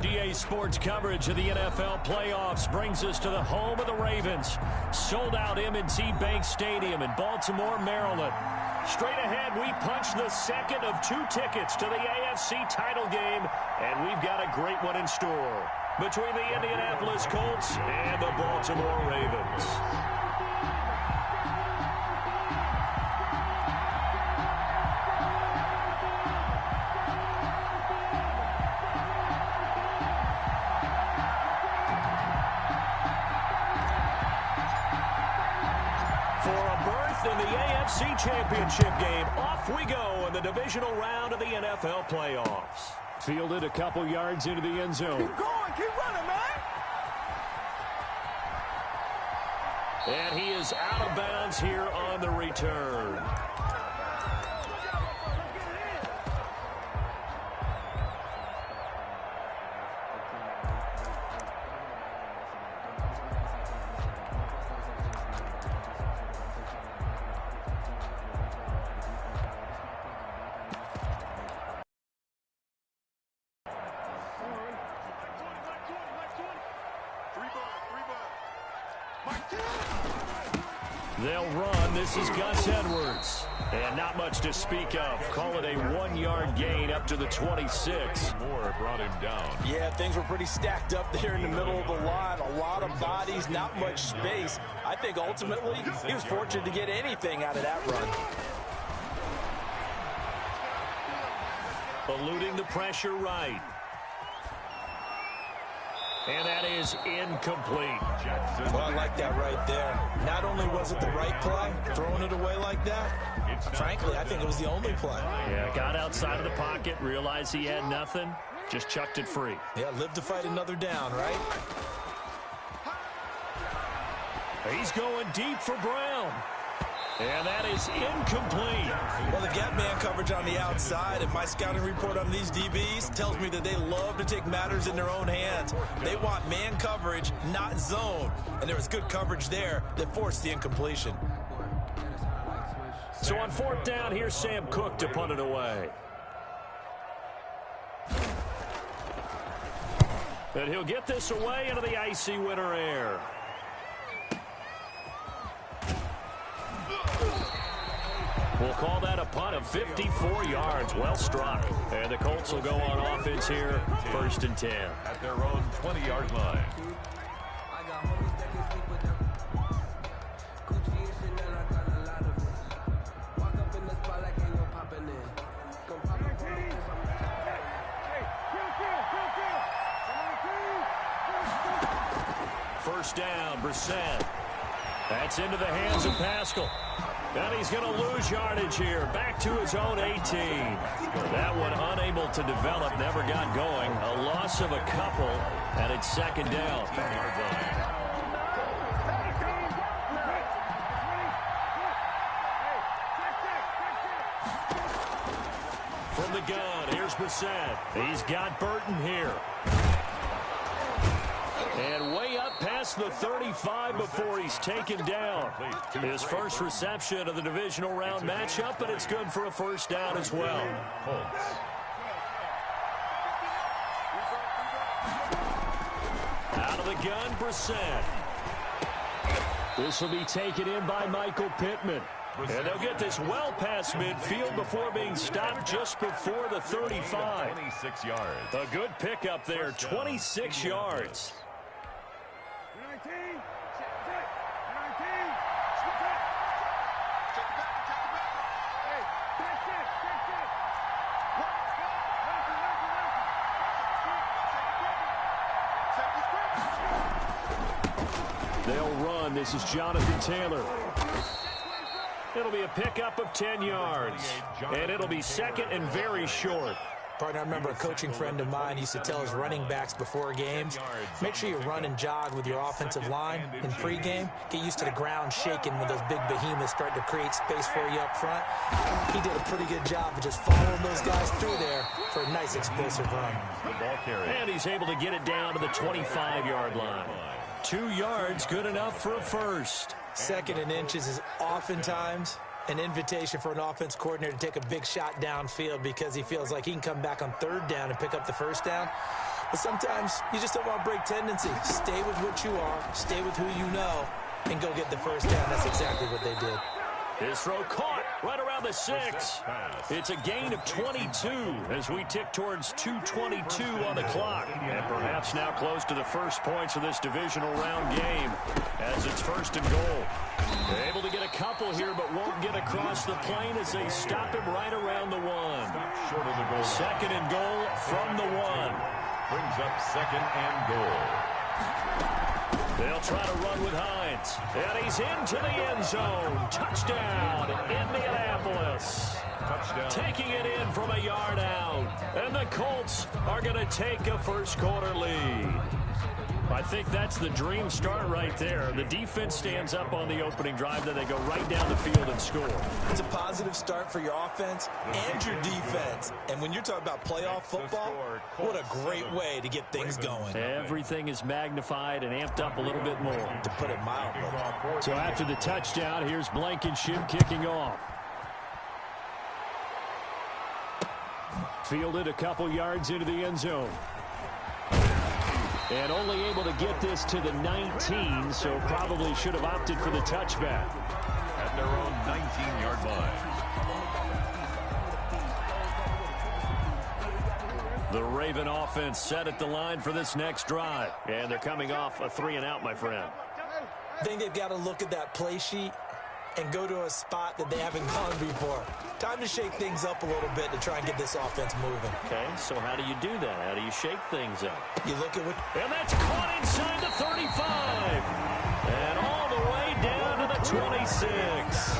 EA Sports coverage of the NFL playoffs brings us to the home of the Ravens. Sold out M&T Bank Stadium in Baltimore, Maryland. Straight ahead, we punch the second of 2 tickets to the AFC title game, and we've got a great one in store between the Indianapolis Colts and the Baltimore Ravens. In the AFC Championship game, off we go in the divisional round of the NFL playoffs. Fielded a couple yards into the end zone. Keep going, keep running, man. And he is out of bounds here on the return. They'll run. This is Gus Edwards. And not much to speak of. Call it a 1-yard gain up to the 26. Moore brought him down. Yeah, things were pretty stacked up there in the middle of the line. A lot of bodies, not much space. I think ultimately he was fortunate to get anything out of that run. Eluding the pressure right. And that is incomplete. Well, I like that right there. Not only was it the right play, throwing it away like that, frankly, I think it was the only play. Yeah, got outside of the pocket, realized he had nothing, just chucked it free. Yeah, live to fight another down, right? He's going deep for Brown. And that is incomplete. Well, the gap man coverage on the outside, and my scouting report on these DBs tells me that they love to take matters in their own hands. They want man coverage, not zone. And there was good coverage there that forced the incompletion. So on 4th down, here's Sam Cook to punt it away. And he'll get this away into the icy winter air. We'll call that a punt of 54 yards. Well struck. And the Colts will go on offense here, 1st and 10. At their own 20-yard line. First down, Brissett. That's into the hands of Pascal. And he's going to lose yardage here. Back to his own 18. That one unable to develop, never got going. A loss of a couple, and it's 2nd down. From the gun, here's Brissett. He's got Burton here. And way up past the 35 before he's taken down. His first reception of the divisional round matchup, but it's good for a 1st down as well. Out of the gun, Brissett. This will be taken in by Michael Pittman. And they'll get this well past midfield before being stopped just before the 35. 26 yards. A good pickup there, 26 yards. They'll run. This is Jonathan Taylor. It'll be a pickup of 10 yards. And it'll be 2nd and very short. Partner, I remember a coaching friend of mine used to tell his running backs before games, make sure you run and jog with your offensive line in pregame. Get used to the ground shaking when those big behemoths start to create space for you up front. He did a pretty good job of just following those guys through there for a nice explosive run. And he's able to get it down to the 25-yard line. 2 yards, good enough for a first. 2nd and inches is oftentimes an invitation for an offense coordinator to take a big shot downfield because he feels like he can come back on 3rd down and pick up the 1st down. But sometimes you just don't want to break tendency. Stay with what you are, stay with who you know, and go get the first down. That's exactly what they did. His throw caught right around the 6. It's a gain of 22 as we tick towards 2:22 on the clock. And perhaps now close to the first points of this divisional round game as it's first and goal. They're able to get a couple here but won't get across the plane as they stop him right around the 1. Second and goal from the 1. Brings up second and goal. They'll try to run with Hines. And he's into the end zone. Touchdown, Indianapolis. Touchdown. Taking it in from a yard out. And the Colts are going to take a first-quarter lead. I think that's the dream start right there. The defense stands up on the opening drive, then they go right down the field and score. It's a positive start for your offense and your defense. And when you're talking about playoff football, what a great way to get things going. Everything is magnified and amped up a little bit more. To put it mildly. So after the touchdown, here's Blankenship kicking off. Fielded a couple yards into the end zone. And only able to get this to the 19, so probably should have opted for the touchback. At their own 19-yard line. The Raven offense set at the line for this next drive. And they're coming off a 3-and-out, my friend. I think they've got to look at that play sheet and go to a spot that they haven't gone before. Time to shake things up a little bit to try and get this offense moving. Okay, so how do you do that? How do you shake things up? You look at what... And that's caught inside the 35. And all the way down to the 26.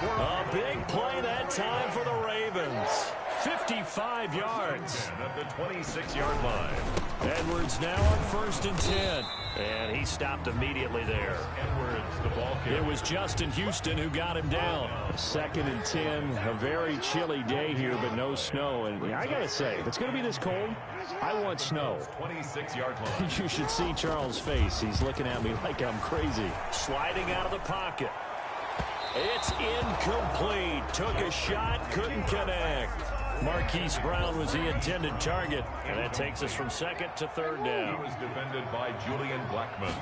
A big play that time for the Ravens. 55 yards. And at the 26-yard line. Edwards now on 1st and 10. And he stopped immediately there. Edwards, the ball carrier. It was Justin Houston who got him down. 2nd and 10. A very chilly day here, but no snow. And I got to say, if it's going to be this cold, I want snow. 26-yard line. You should see Charles' face. He's looking at me like I'm crazy. Sliding out of the pocket. It's incomplete. Took a shot, couldn't connect. Marquise Brown was the intended target, and that takes us from 2nd to 3rd down. He was defended by Julian Blackman.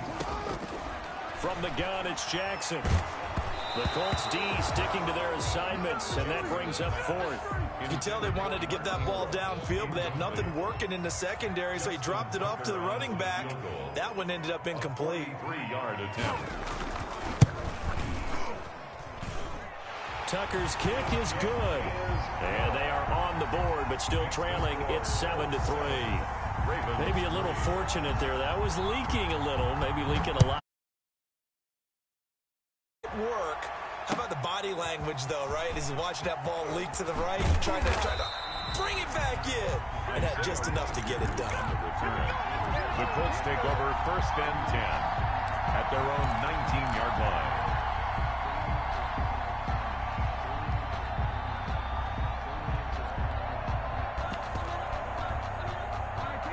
From the gun, it's Jackson. The Colts D sticking to their assignments, and that brings up 4th. You can tell they wanted to get that ball downfield, but they had nothing working in the secondary, so he dropped it off to the running back. That one ended up incomplete. 3-yard attempt. Tucker's kick is good. And they are on the board, but still trailing. It's 7-3. Maybe a little fortunate there. That was leaking a little, maybe leaking a lot. Work. How about the body language, though, right? As he's watching that ball leak to the right, trying to bring it back in. And that just enough to get it done. The Colts take over 1st and 10 at their own 19-yard line.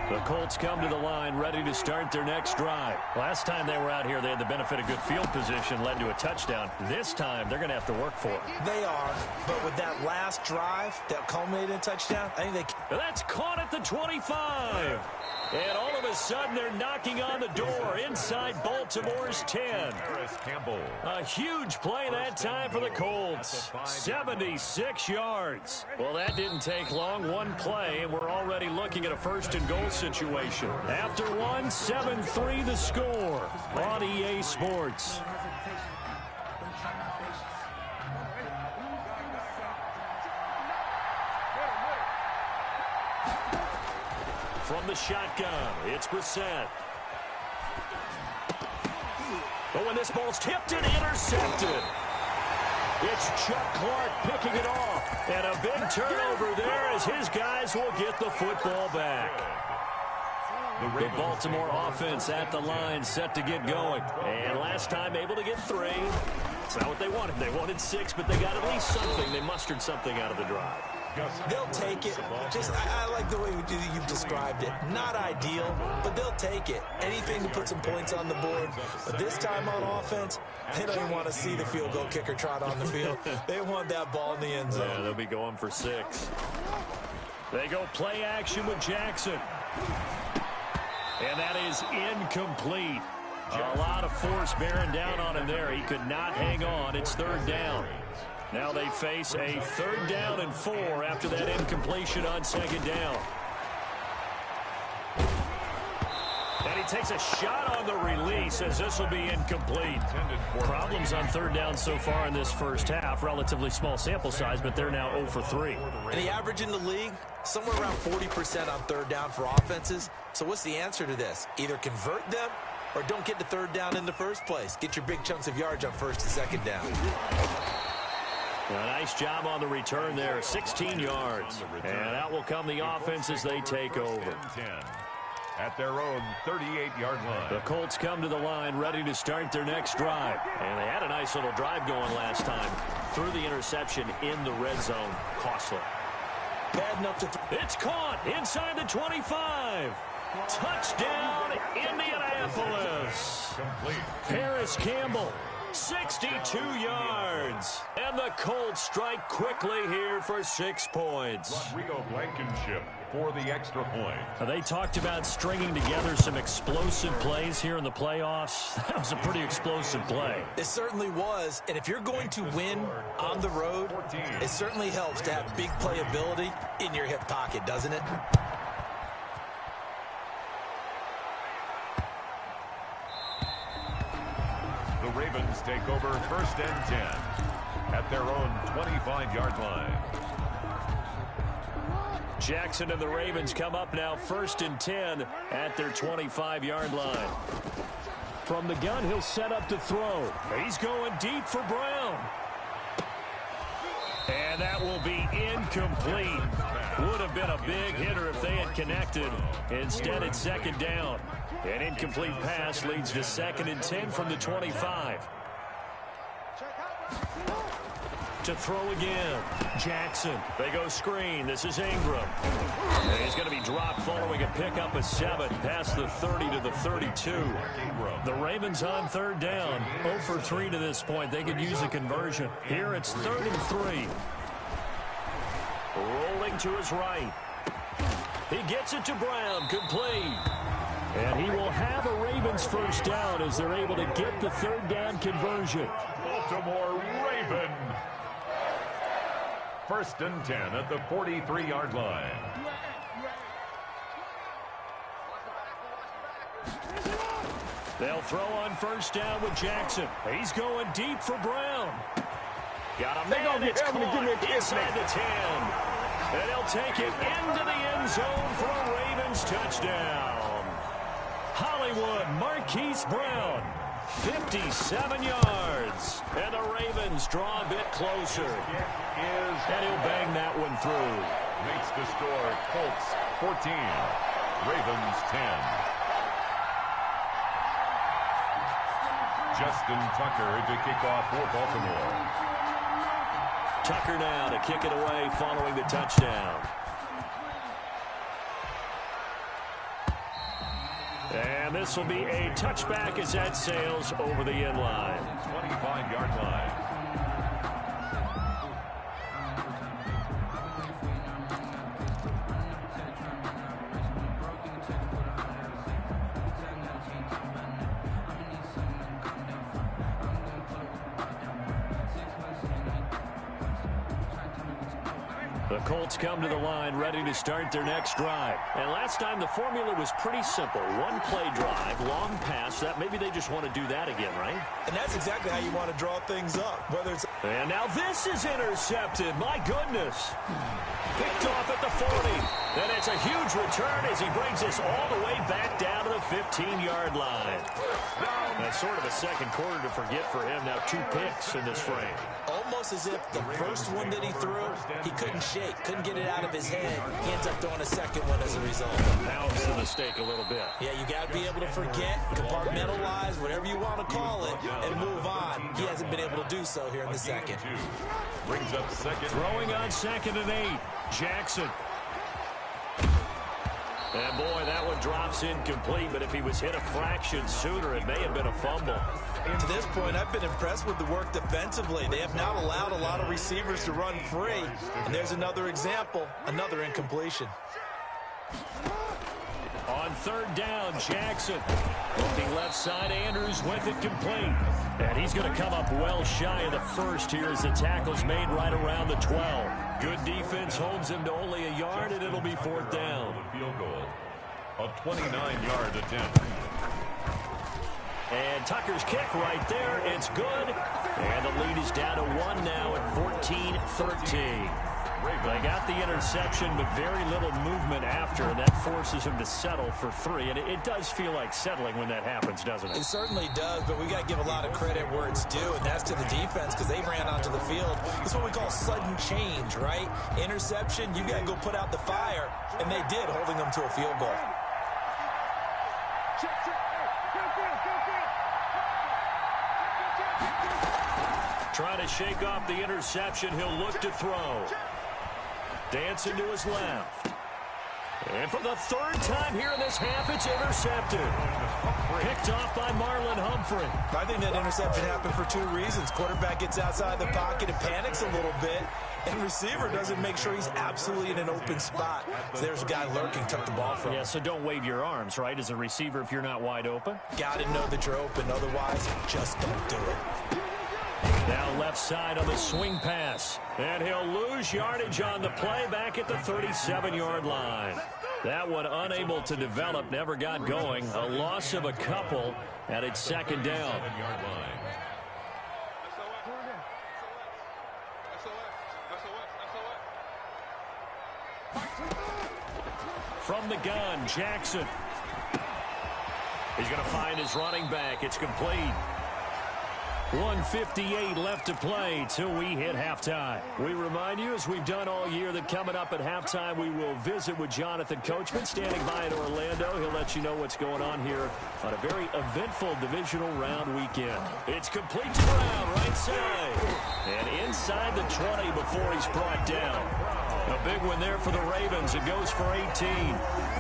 The Colts come to the line ready to start their next drive. Last time they were out here, they had the benefit of good field position, led to a touchdown. This time, they're going to have to work for it. They are, but with that last drive that culminated in a touchdown, I think they... That's caught at the 25. And all of a sudden, they're knocking on the door inside Baltimore's 10. A huge play that time for the Colts. 76 yards. Well, that didn't take long. One play, and we're already looking at a 1st and goal situation. After one, 7-3 the score on EA Sports. From the shotgun, it's Brissett. But when this ball's tipped and intercepted, it's Chuck Clark picking it off. And a big turnover there as his guys will get the football back. The Baltimore offense at the line set to get going. And last time able to get 3. It's not what they wanted. They wanted 6, but they got at least something. They mustered something out of the drive. They'll take it. I like the way you've described it. Not ideal, but they'll take it. Anything to put some points on the board. But this time on offense, they don't even want to see the field goal kicker trot on the field. They want that ball in the end zone. Yeah, they'll be going for 6. They go play action with Jackson. And that is incomplete. A lot of force bearing down on him there. He could not hang on. It's third down. Now they face a 3rd down and 4 after that incompletion on 2nd down. And he takes a shot on the release as this will be incomplete. Problems on 3rd down so far in this first half. Relatively small sample size, but they're now 0 for 3. And the average in the league, somewhere around 40% on 3rd down for offenses. So what's the answer to this? Either convert them or don't get to 3rd down in the first place. Get your big chunks of yards on 1st and 2nd down. A nice job on the return there, 16 yards. And out will come the offense as they take over. At their own 38-yard line. The Colts come to the line ready to start their next drive. And they had a nice little drive going last time. Threw the interception in the red zone. Costly. Bad enough to it's caught inside the 25. Touchdown, Indianapolis. Complete. Harris Campbell, 62 yards. And the Colts strike quickly here for 6 points. Rodrigo Blankenship for the extra point. They talked about stringing together some explosive plays here in the playoffs. That was a pretty explosive play. It certainly was. And if you're going to win on the road, it certainly helps to have big playability in your hip pocket, doesn't it? The Ravens take over 1st and 10 at their own 25-yard line. Jackson and the Ravens come up now 1st and 10 at their 25-yard line. From the gun, he'll set up to throw. He's going deep for Brown. And that will be incomplete. Would have been a big hitter if they had connected. Instead, it's 2nd down. An incomplete pass leads to 2nd and 10 from the 25. To throw again. Jackson. They go screen. This is Ingram. And he's going to be dropped following a pickup of 7 past the 30 to the 32. The Ravens on 3rd down. 0 for 3 to this point. They could use a conversion. Here it's 3rd and 3. Rolling to his right. He gets it to Brown. Complete. And he will have a Ravens 1st down as they're able to get the 3rd down conversion. Baltimore Raven. 1st and 10 at the 43-yard line. They'll throw on 1st down with Jackson. He's going deep for Brown. Got a man. It's caught inside the 10. And he'll take it into the end zone for a Ravens touchdown. Hollywood Marquise Brown, 57 yards. And the Ravens draw a bit closer. And he'll bang that one through. Makes the score Colts 14, Ravens 10. Justin Tucker to kick off for Baltimore. Tucker now to kick it away following the touchdown. And this will be a touchback as that sails over the end line. 25-yard line. The Colts come to the line ready to start their next drive. And last time the formula was pretty simple. One play drive, long pass. That maybe they just want to do that again, right? And that's exactly how you want to draw things up. Whether it's and now this is intercepted. My goodness. Picked off at the 40. And it's a huge return as he brings this all the way back down to the 15-yard line. That's sort of a second quarter to forget for him. Now 2 picks in this frame. Almost as if the first one that he threw, he couldn't shake, couldn't get it out of his head. He ends up throwing a second one as a result. Pounds the mistake a little bit. Yeah, you got to be able to forget, compartmentalize, whatever you want to call it, and move on. He hasn't been able to do so here in the second. Brings up second. Throwing on 2nd and 8. Jackson. And boy, that one drops incomplete, but if he was hit a fraction sooner, it may have been a fumble. To this point, I've been impressed with the work defensively. They have not allowed a lot of receivers to run free. And there's another example, another incompletion. On third down, Jackson. Looking left side, Andrews with it complete. And he's going to come up well shy of the first here as the tackle's made right around the 12. Good defense holds him to only a yard, and it'll be fourth down. Field goal. A 29-yard attempt. And Tucker's kick right there. It's good. And the lead is down to 1 now at 14-13. They got the interception, but very little movement after, and that forces him to settle for 3. And it does feel like settling when that happens, doesn't it? It certainly does, but we got to give a lot of credit where it's due, and that's to the defense because they ran onto the field. It's what we call sudden change, right? Interception, you got to go put out the fire, and they did, holding them to a field goal. Trying to shake off the interception. He'll look to throw. Dancing to his left. And for the third time here in this half, it's intercepted. Picked off by Marlon Humphrey. I think that interception happened for 2 reasons. Quarterback gets outside the pocket and panics a little bit, and receiver doesn't make sure he's absolutely in an open spot. So there's a guy lurking, took the ball from him. Yeah, so don't wave your arms, right, as a receiver if you're not wide open. Got to know that you're open. Otherwise, just don't do it. Now left side on the swing pass. And he'll lose yardage on the play back at the 37-yard line. That one unable to develop, never got going. A loss of a couple, and it's second down. From the gun, Jackson. He's going to find his running back. It's complete. 1:58 left to play till we hit halftime. We remind you, as we've done all year, that coming up at halftime, we will visit with Jonathan Coachman standing by in Orlando. He'll let you know what's going on here on a very eventful divisional round weekend. It's complete to Brown, right side. And inside the 20 before he's brought down. A big one there for the Ravens. It goes for 18.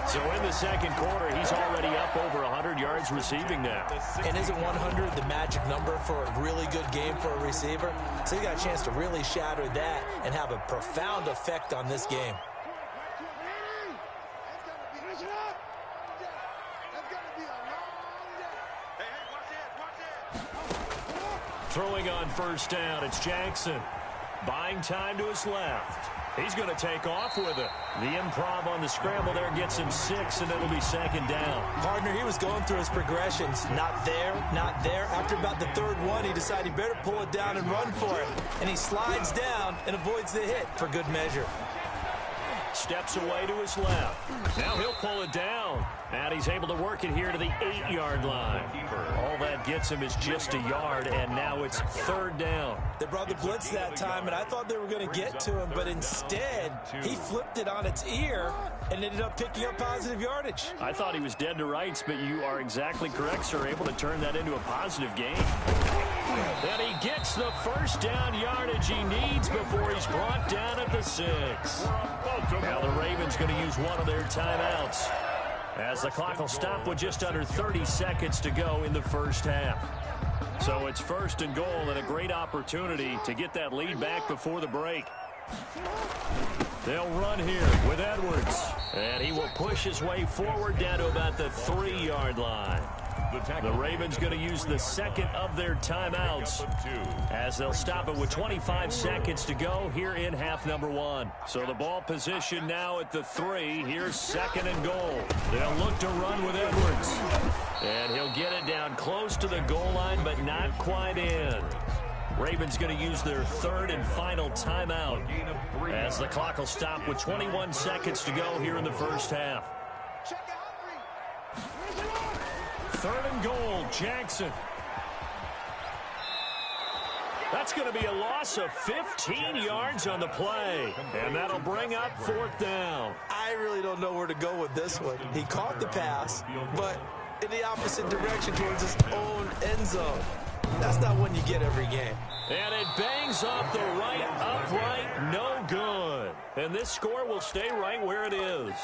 So in the second quarter, he's already up over 100 yards receiving now. And isn't 100 the magic number for a really good game for a receiver? So he got a chance to really shatter that and have a profound effect on this game. Throwing on first down, it's Jackson. Buying time to his left. He's going to take off with it. The improv on the scramble there gets him 6, and it'll be second down. Partner, he was going through his progressions. Not there, not there. After about the third one, he decided he better pull it down and run for it. And he slides down and avoids the hit for good measure. Steps away to his left. Now he'll pull it down. And he's able to work it here to the 8-yard line. All that gets him is just a yard, and now it's third down. They brought the blitz that time, and I thought they were going to get to him, but instead, he flipped it on its ear and ended up picking up positive yardage. I thought he was dead to rights, but you are exactly correct, sir. Able to turn that into a positive gain. And he gets the first down yardage he needs before he's brought down at the 6. Now the Ravens going to use one of their timeouts, as the clock will stop with just under 30 seconds to go in the first half. So it's first and goal, and a great opportunity to get that lead back before the break. They'll run here with Edwards, and he will push his way forward down to about the 3-yard line. The Ravens going to use the second of their timeouts as they'll stop it with 25 seconds to go here in half number 1. So the ball position now at the 3. Here's second and goal. They'll look to run with Edwards. And he'll get it down close to the goal line, but not quite in. Ravens going to use their third and final timeout as the clock will stop with 21 seconds to go here in the first half. Third and goal, Jackson. That's going to be a loss of 15 yards on the play, and that'll bring up fourth down. I really don't know where to go with this one. He caught the pass, but in the opposite direction towards his own end zone. That's not one you get every game. And it bangs off the right upright, no good. And this score will stay right where it is.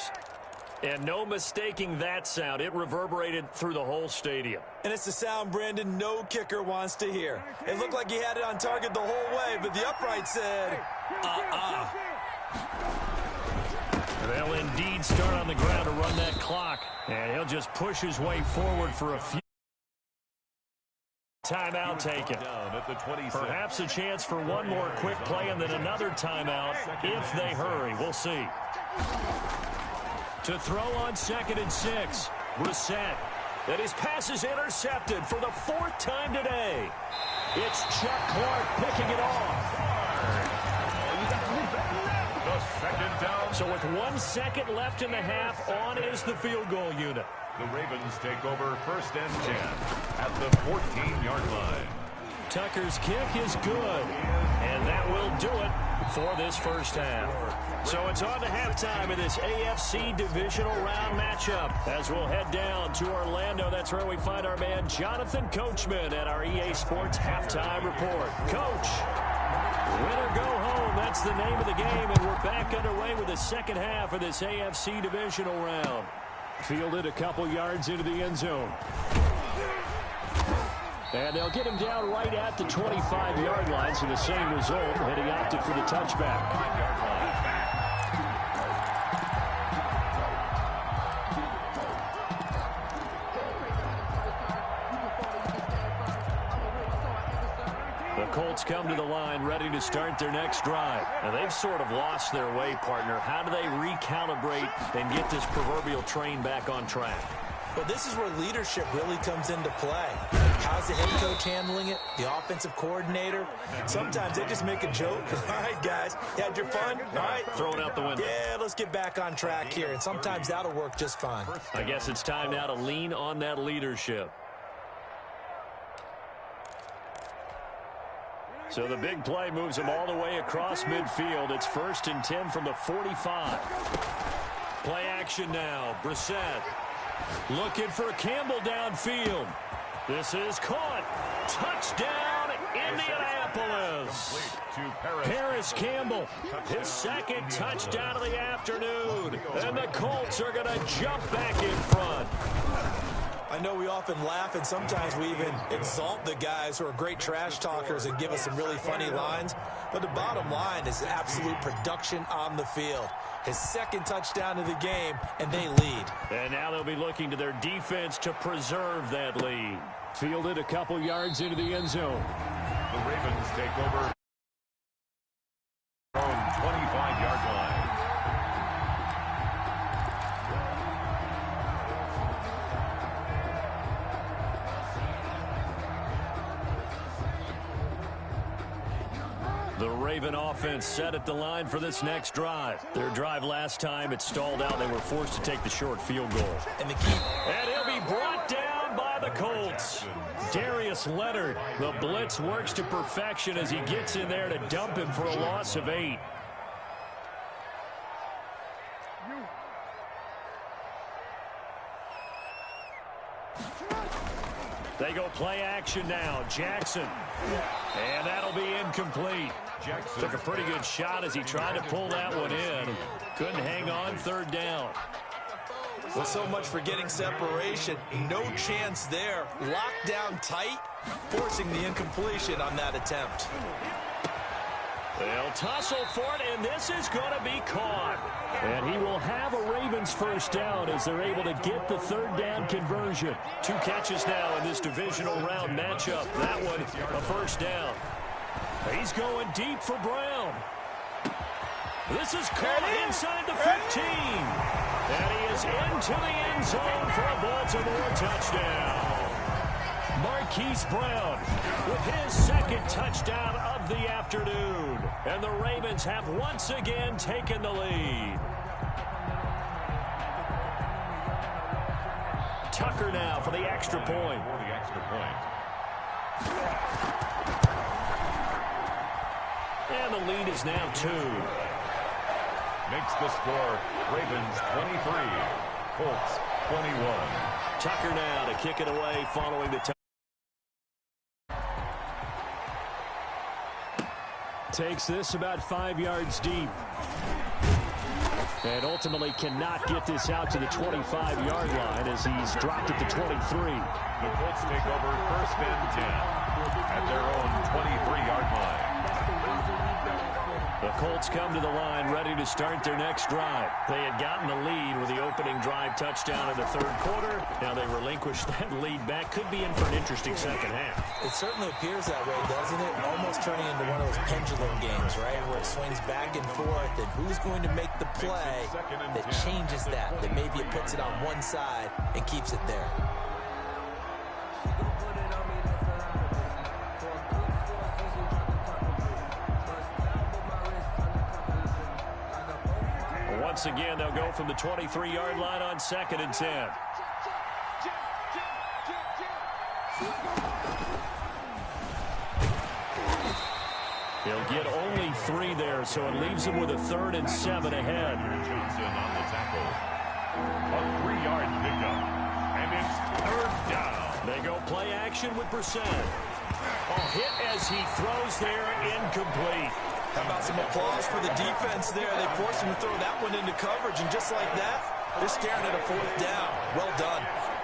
And no mistaking that sound. It reverberated through the whole stadium. And it's the sound, Brandon, no kicker wants to hear. It looked like he had it on target the whole way, but the upright said, They'll indeed start on the ground to run that clock. And he'll just push his way forward for a few. Timeout taken. Perhaps a chance for one more quick play and then another timeout if they hurry. We'll see. To throw on 2nd and 6. Brissett. And his pass is intercepted for the 4th time today. It's Chuck Clark picking it off. Second down. So with 1 second left in the half, on is the field goal unit. The Ravens take over 1st and 10 at the 14-yard line. Tucker's kick is good, and that will do it for this first half. So it's on to halftime of this AFC divisional round matchup as we'll head down to Orlando. That's where we find our man Jonathan Coachman at our EA Sports Halftime Report. Coach, win or go home, that's the name of the game, and we're back underway with the second half of this AFC divisional round. Fielded a couple yards into the end zone. And they'll get him down right at the 25-yard line, so the same result, and he opted for the touchback. Colts come to the line ready to start their next drive. And they've sort of lost their way, partner. How do they recalibrate and get this proverbial train back on track? Well, this is where leadership really comes into play. How's the head coach handling it? The offensive coordinator? Sometimes they just make a joke. All right, guys, you had your fun? All right. Throw it out the window. Yeah, let's get back on track here. And sometimes that'll work just fine. I guess it's time now to lean on that leadership. So the big play moves him all the way across midfield. It's 1st and 10 from the 45. Play action now. Brissett looking for Campbell downfield. This is caught. Touchdown, Indianapolis. Paris Campbell, his 2nd touchdown of the afternoon. And the Colts are going to jump back in front. I know we often laugh, and sometimes we even exalt the guys who are great trash talkers and give us some really funny lines. But the bottom line is absolute production on the field. His 2nd touchdown of the game, and they lead. And now they'll be looking to their defense to preserve that lead. Fielded a couple yards into the end zone. The Ravens take over their own 25-yard line. The Raven offense set at the line for this next drive. Their drive last time, it stalled out. They were forced to take the short field goal. And he'll be brought down by the Colts. Darius Leonard, the blitz works to perfection as he gets in there to dump him for a loss of 8. They go play action now. Jackson. And that'll be incomplete. Jackson took a pretty good shot as he tried to pull that one in. Couldn't hang on, 3rd down. Well, so much for getting separation. No chance there. Locked down tight, forcing the incompletion on that attempt. They'll tussle for it, and this is going to be caught. And he will have a Ravens first down as they're able to get the 3rd down conversion. 2 catches now in this divisional round matchup. That one, a first down. He's going deep for Brown. This is caught inside the 15. And he is into the end zone for a Baltimore touchdown. Marquise Brown with his 2nd touchdown of the afternoon. And the Ravens have once again taken the lead. Tucker now for the extra point. And the lead is now 2. Makes the score Ravens 23, Colts 21. Tucker now to kick it away following the takes this about 5 yards deep. And ultimately cannot get this out to the 25-yard line as he's dropped at the 23. The Colts take over 1st and 10 at their own 23-yard line. The Colts come to the line ready to start their next drive. They had gotten the lead with the opening drive touchdown in the 3rd quarter. Now they relinquish that lead back. Could be in for an interesting second half. It certainly appears that way, doesn't it? Almost turning into one of those pendulum games, right? Where it swings back and forth, and who's going to make the play that changes that maybe it puts it on one side and keeps it there. Once again, they'll go from the 23-yard line on 2nd and 10. He'll get only 3 there, so it leaves him with a 3rd and 7 ahead. Johnson on the tackle. A 3-yard pickup. And it's 3rd down. They go play action with Brissett. A hit as he throws there, incomplete. How about some applause for the defense there? They forced him to throw that one into coverage, and just like that, they're staring at a 4th down. Well done.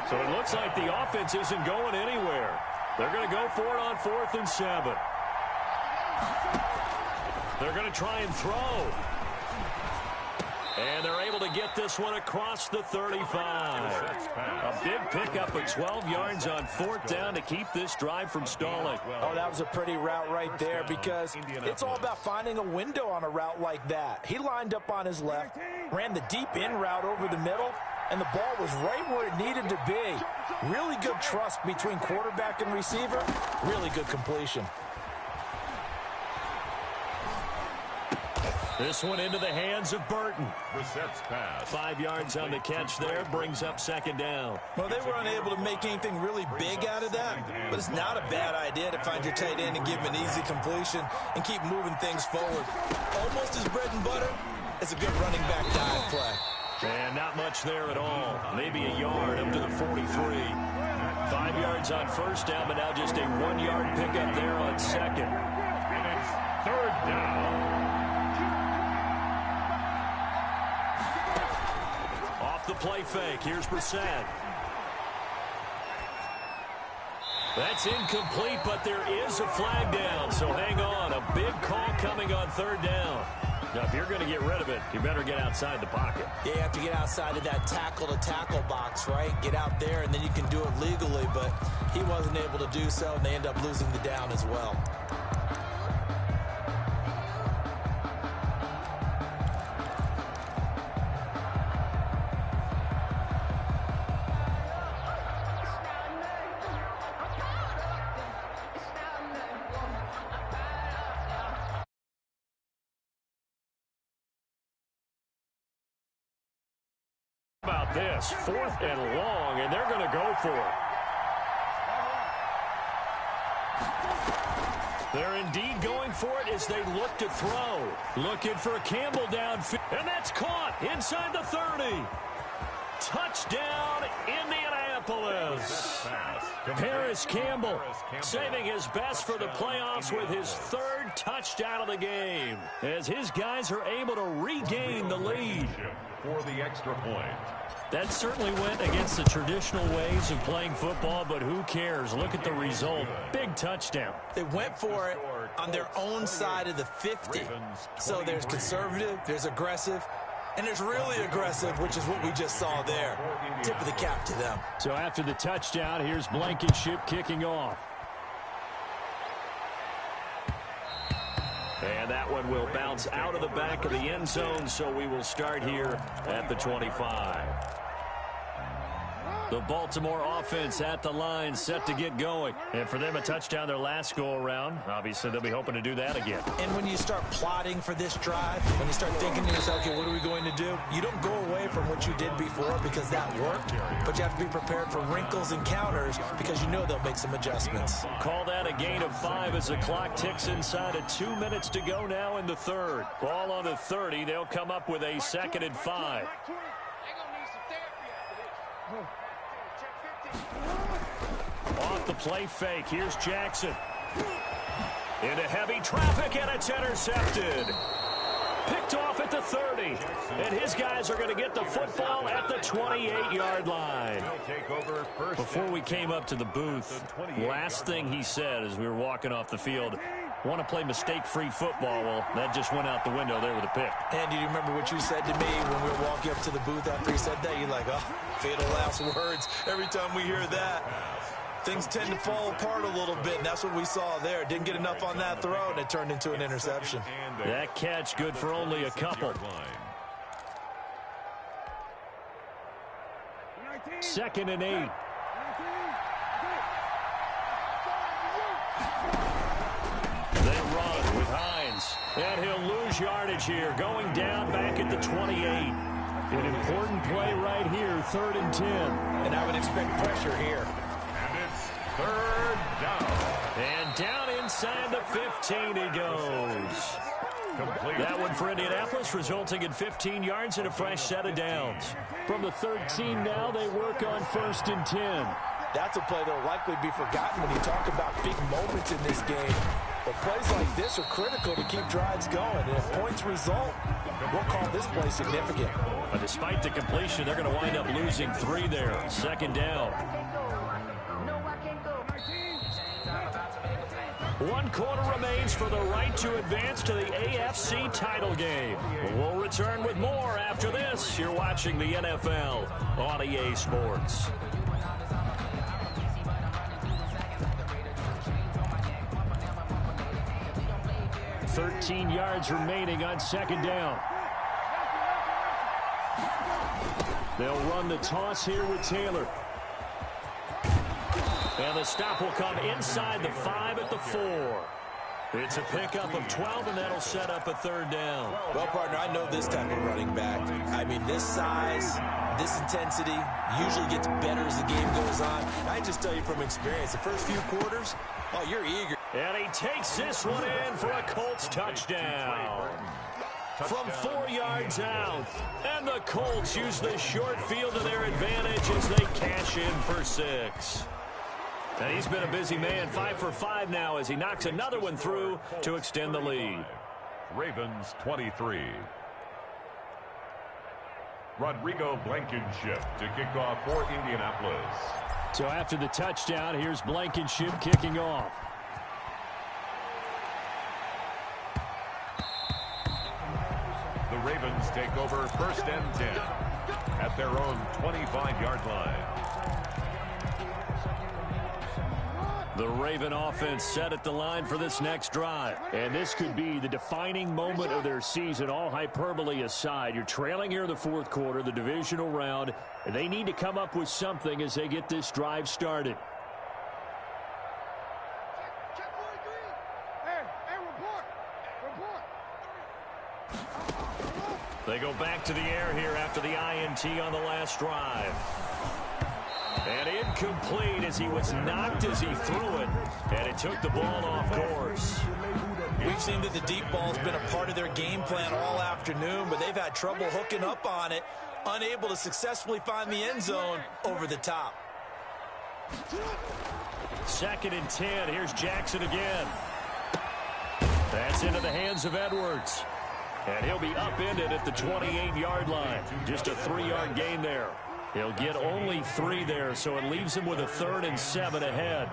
So it looks like the offense isn't going anywhere. They're going to go for it on 4th and 7. They're going to try and throw. And they're able to get this one across the 35. A big pickup of 12 yards on 4th down to keep this drive from stalling. Oh, that was a pretty route right there because it's all about finding a window on a route like that. He lined up on his left, ran the deep in route over the middle, and the ball was right where it needed to be. Really good trust between quarterback and receiver. Really good completion. This one into the hands of Burton. Brissett's pass. 5 yards on the catch there, brings up 2nd down. Well, they were unable to make anything really big out of that, but it's not a bad idea to find your tight end and give him an easy completion and keep moving things forward. Almost as bread and butter as a good running back dive play. And not much there at all. Maybe a yard up to the 43. 5 yards on 1st down, but now just a 1-yard pickup there on 2nd. And it's 3rd down. The play fake. Here's Brissett. That's incomplete, but there is a flag down, so hang on. A big call coming on 3rd down. Now, if you're going to get rid of it, you better get outside the pocket. Yeah, you have to get outside of that tackle-to-tackle box, right? Get out there, and then you can do it legally, but he wasn't able to do so, and they end up losing the down as well. About this, 4th and long, and they're going to go for it. They're indeed going for it as they look to throw. Looking for Campbell downfield, and that's caught inside the 30. Touchdown, Indianapolis. Paris Campbell saving his best for the playoffs with his 3rd touchdown of the game as his guys are able to regain the lead. For the extra point. That certainly went against the traditional ways of playing football, but who cares? Look at the result. Big touchdown. They went for it on their own side of the 50. So there's conservative, there's aggressive, and there's really aggressive, which is what we just saw there. Tip of the cap to them. So after the touchdown, here's Blankenship kicking off. And that one will bounce out of the back of the end zone, so we will start here at the 25. The Baltimore offense at the line, set to get going. And for them, a touchdown their last go-around. Obviously, they'll be hoping to do that again. And when you start plotting for this drive, when you start thinking to yourself, okay, what are we going to do? You don't go away from what you did before because that worked, but you have to be prepared for wrinkles and counters because you know they'll make some adjustments. Call that a gain of 5 as the clock ticks inside of 2 minutes to go now in the 3rd. Ball on the 30. They'll come up with a 2nd and 5. Off the play fake. Here's Jackson. Into heavy traffic, and it's intercepted. Picked off at the 30. And his guys are going to get the football at the 28-yard line. Before we came up to the booth, last thing he said as we were walking off the field, want to play mistake-free football. Well, that just went out the window there with a pick. And do you remember what you said to me when we were walking up to the booth after he said that? You're like, oh, fatal last words. Every time we hear that, things tend to fall apart a little bit, and that's what we saw there. Didn't get enough on that throw, and it turned into an interception. That catch good for only a couple. 2nd and 8. They run with Hines, and he'll lose yardage here, going down back at the 28. An important play right here, 3rd and 10. And I would expect pressure here. And it's 3rd down. And down inside the 15 he goes. Complete. That one for Indianapolis, resulting in 15 yards and a fresh set of downs. From the 13 now, they work on 1st and 10. That's a play that will likely be forgotten when you talk about big moments in this game. But plays like this are critical to keep drives going. And if points result, we'll call this play significant. But despite the completion, they're going to wind up losing 3 there. 2nd down. 1 quarter remains for the right to advance to the AFC title game. We'll return with more after this. You're watching the NFL on EA Sports. 13 yards remaining on 2nd down. They'll run the toss here with Taylor. And the stop will come inside the 5 at the 4. It's a pickup of 12, and that'll set up a 3rd down. Well, partner, I know this type of running back. I mean, this size, this intensity usually gets better as the game goes on. I just tell you from experience, the first few quarters, oh, you're eager. And he takes this one in for a Colts touchdown. From 4 yards out. And the Colts use the short field to their advantage as they cash in for 6. And he's been a busy man, 5 for 5 now as he knocks another one through to extend the lead. Ravens 23. Rodrigo Blankenship to kick off for Indianapolis. So after the touchdown, here's Blankenship kicking off. The Ravens take over 1st and 10 at their own 25-yard line. The Raven offense set at the line for this next drive. And this could be the defining moment of their season, all hyperbole aside. You're trailing here in the 4th quarter, the divisional round, and they need to come up with something as they get this drive started. They go back to the air here after the INT on the last drive. And incomplete as he was knocked as he threw it. And it took the ball off course. We've seen that the deep ball's been a part of their game plan all afternoon, but they've had trouble hooking up on it, unable to successfully find the end zone over the top. 2nd and 10. Here's Jackson again. That's into the hands of Edwards. And he'll be upended at the 28-yard line. Just a 3-yard gain there. He'll get only 3 there, so it leaves him with a 3rd and 7 ahead.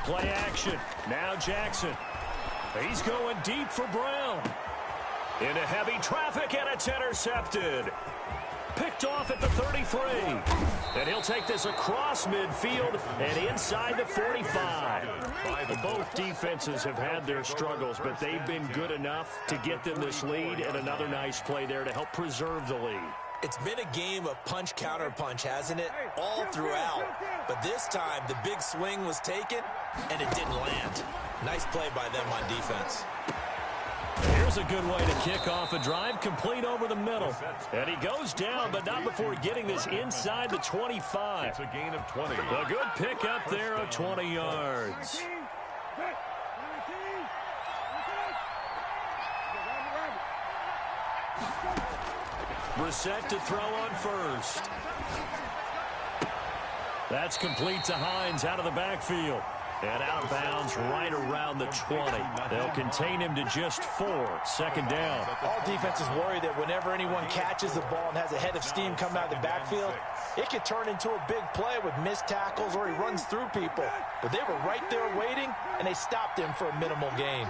Play action. Now Jackson. He's going deep for Brown. Into heavy traffic, and it's intercepted. Picked off at the 33. And he'll take this across midfield and inside the 45. Both defenses have had their struggles, but they've been good enough to get them this lead, and another nice play there to help preserve the lead. It's been a game of punch-counter-punch, hasn't it? All throughout. But this time, the big swing was taken, and it didn't land. Nice play by them on defense. Here's a good way to kick off a drive, complete over the middle. And he goes down, but not before getting this inside the 25. It's a gain of 20. A good pickup there of 20 yards. Brissett to throw on first. That's complete to Hines out of the backfield. And out of bounds right around the 20. They'll contain him to just 4. Second down. All defenses worry that whenever anyone catches the ball and has a head of steam coming out of the backfield, it could turn into a big play with missed tackles or he runs through people. But they were right there waiting, and they stopped him for a minimal gain.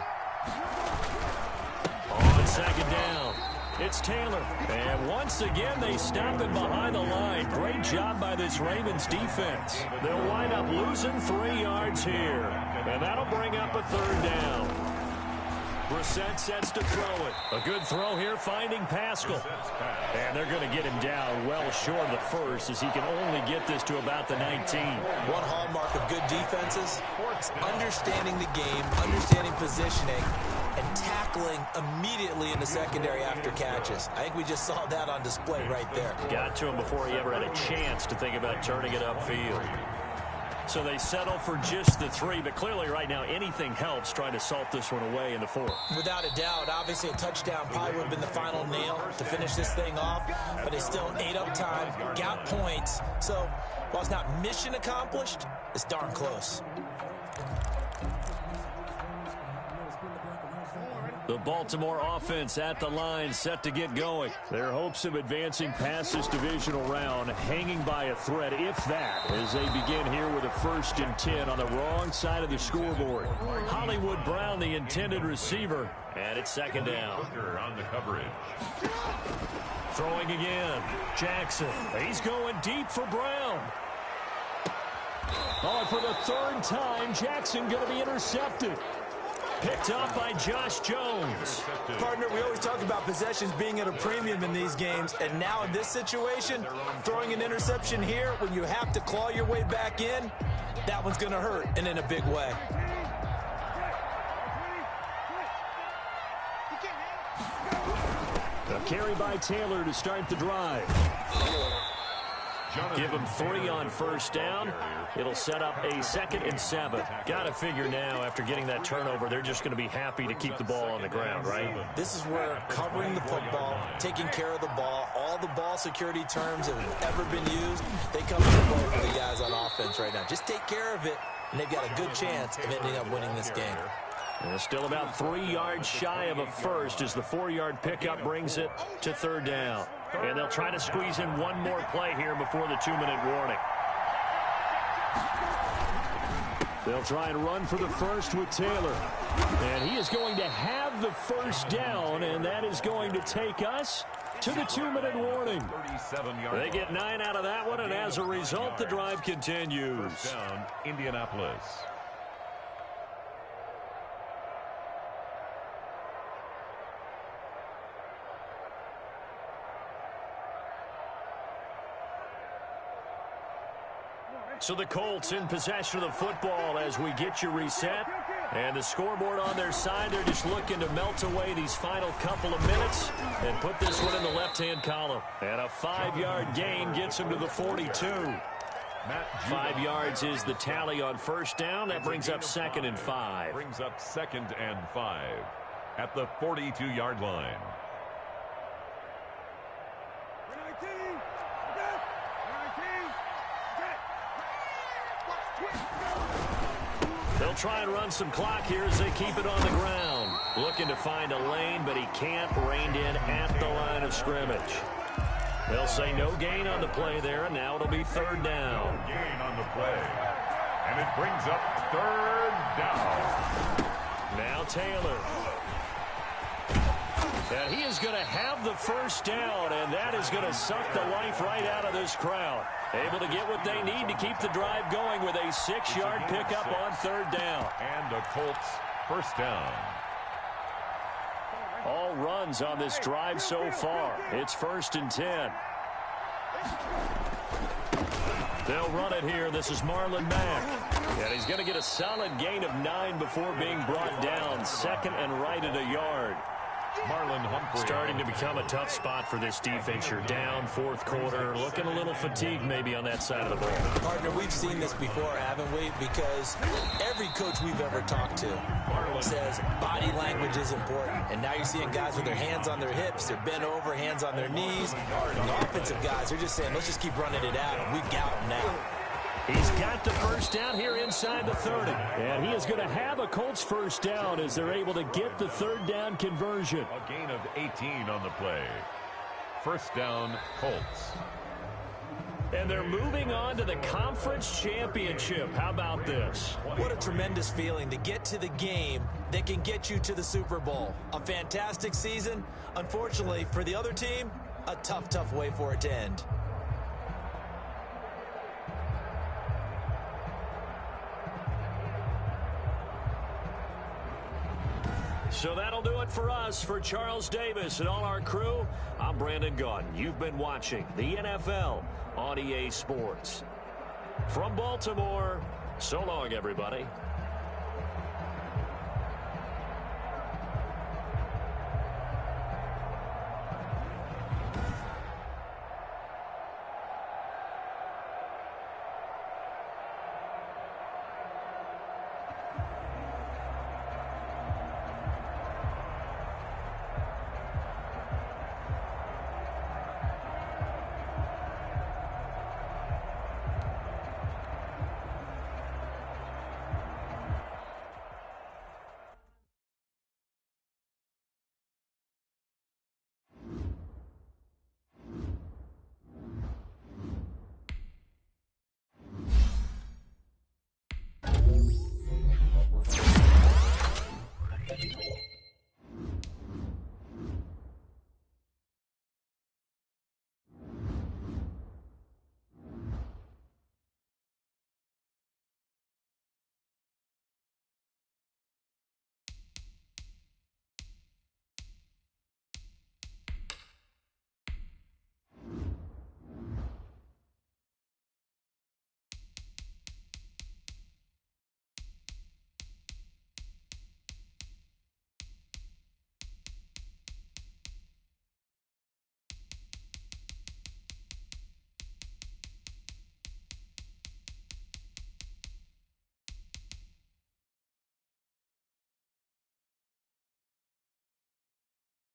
On second down, it's Taylor. And once again, they stop him behind the line. Great job by this Ravens defense. They'll wind up losing 3 yards here. And that'll bring up a third down. Brissett sets to throw it. A good throw here, finding Pascal. And they're going to get him down well short of the first, as he can only get this to about the 19. One hallmark of good defenses is understanding the game, understanding positioning, and tackling immediately in the secondary after catches. I think we just saw that on display right there. Got to him before he ever had a chance to think about turning it upfield. So they settle for just the 3, but clearly right now anything helps trying to salt this one away in the 4th. Without a doubt, obviously a touchdown probably would have been the final nail to finish this thing off, but it still ate up time, got points. So while it's not mission accomplished, it's darn close. The Baltimore offense at the line, set to get going. Their hopes of advancing past this divisional round hanging by a thread, if that, as they begin here with a 1st and 10 on the wrong side of the scoreboard. Hollywood Brown, the intended receiver, and it's second down. On the coverage. Throwing again, Jackson. He's going deep for Brown. Oh, and for the 3rd time, Jackson going to be intercepted. Picked up by Josh Jones. Partner, we always talk about possessions being at a premium in these games, and now in this situation, throwing an interception here when you have to claw your way back in, that one's going to hurt, and in a big way. A carry by Taylor to start the drive. Give them 3 on 1st down. It'll set up a 2nd and 7. Got to figure now, after getting that turnover, they're just going to be happy to keep the ball on the ground, right? This is where covering the football, taking care of the ball, all the ball security terms that have ever been used, they come into play for the guys on offense right now. Just take care of it, and they've got a good chance of ending up winning this game. And still about 3 yards shy of a first as the 4-yard pickup brings it to 3rd down. And they'll try to squeeze in one more play here before the 2-minute warning. They'll try and run for the first with Taylor. And he is going to have the 1st down, and that is going to take us to the 2-minute warning. They get 9 out of that one, and as a result, the drive continues. Down, Indianapolis. So the Colts in possession of the football as we get you reset. And the scoreboard on their side, they're just looking to melt away these final couple of minutes and put this one in the left-hand column. And a 5-yard gain gets them to the 42. 5 yards is the tally on 1st down. That brings up 2nd and 5. Brings up 2nd and 5 at the 42-yard line. They'll try and run some clock here as they keep it on the ground. Looking to find a lane, but he can't. Reined in at the line of scrimmage. They'll say no gain on the play there, and now it'll be 3rd down. No gain on the play. And it brings up 3rd down. Now Taylor. And he is going to have the 1st down, and that is going to suck the life right out of this crowd. Able to get what they need to keep the drive going with a 6-yard pickup on 3rd down. And the Colts 1st down. All runs on this drive so far. It's 1st and 10. They'll run it here. This is Marlon Mack. And he's going to get a solid gain of 9 before being brought down. 2nd and right at a yard. Marlon Humphrey. Starting to become a tough spot for this defense. You're down 4th quarter. Looking a little fatigued maybe on that side of the ball. Partner, we've seen this before, haven't we? Because every coach we've ever talked to says body language is important. And now you're seeing guys with their hands on their hips. They're bent over, hands on their knees. And the offensive guys are just saying, let's just keep running it out. And we've got them now. He's got the first down here inside the 30. And he is going to have a Colts first down as they're able to get the third down conversion. A gain of 18 on the play. First down, Colts. And they're moving on to the conference championship. How about this? What a tremendous feeling to get to the game that can get you to the Super Bowl. A fantastic season. Unfortunately, for the other team, a tough, tough way for it to end. So that'll do it for us. For Charles Davis and all our crew, I'm Brandon Gaudin. You've been watching the NFL on EA Sports. From Baltimore, so long, everybody.